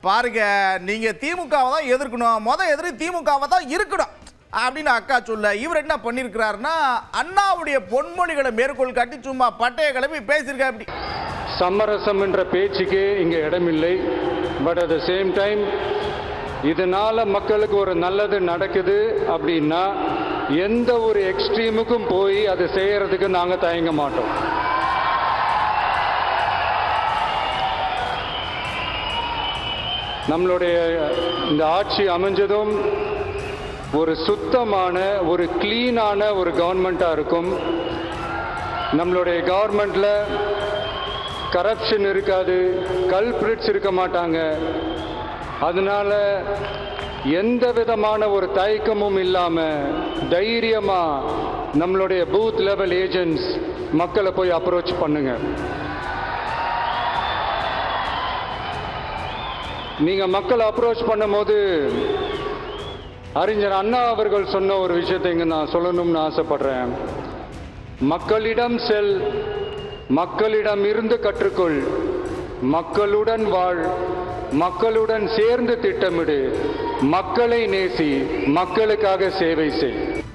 பாருங்க, நீங்க திமுகவை தான் எதிர்க்கணும், எதிரி திமுகவை தான் இருக்கணும் அப்படின்னு அக்கா சொல்ல இவர் என்ன பண்ணிருக்கிறாருன்னா அண்ணாவுடைய பொன்மொழிகளை மேற்கோள் காட்டி சும்மா பட்டைய கிளம்பி பேசியிருக்காரு. அப்படி சமரசம் என்ற பேச்சுக்கு இங்க இடமில்லை. But at the same time இதனால மக்களுக்கு ஒரு நல்லது நடக்குது அப்படின்னா எந்த ஒரு எக்ஸ்ட்ரீமுக்கும் போய் அதை செய்யறதுக்கு நாங்க தயங்க மாட்டோம். நம்மளுடைய இந்த ஆட்சி அமைஞ்சதும் ஒரு சுத்தமான ஒரு கிளீனான ஒரு கவர்மெண்ட்டாக இருக்கும். நம்மளுடைய கவர்மெண்ட்டில் கரப்ஷன் இருக்காது, கல்பிரிட்ஸ் இருக்க மாட்டாங்க. அதனால எந்த விதமான ஒரு தயக்கமும் இல்லாமல் தைரியமாக நம்மளுடைய பூத் லெவல் ஏஜென்ட்ஸ் மக்களை போய் அப்ரோச் பண்ணுங்க. நீங்கள் மக்களை அப்ரோச் பண்ணும்போது அறிஞர் அண்ணா அவர்கள் சொன்ன ஒரு விஷயத்தை இங்கே நான் சொல்லணும்னு ஆசைப்படுறேன். மக்களிடம் செல், மக்களிடம் இருந்து கற்றுக்கொள், மக்களுடன் வாழ், மக்களுடன் சேர்ந்து திட்டமிடு, மக்களை நேசி, மக்களுக்காக சேவை செய்.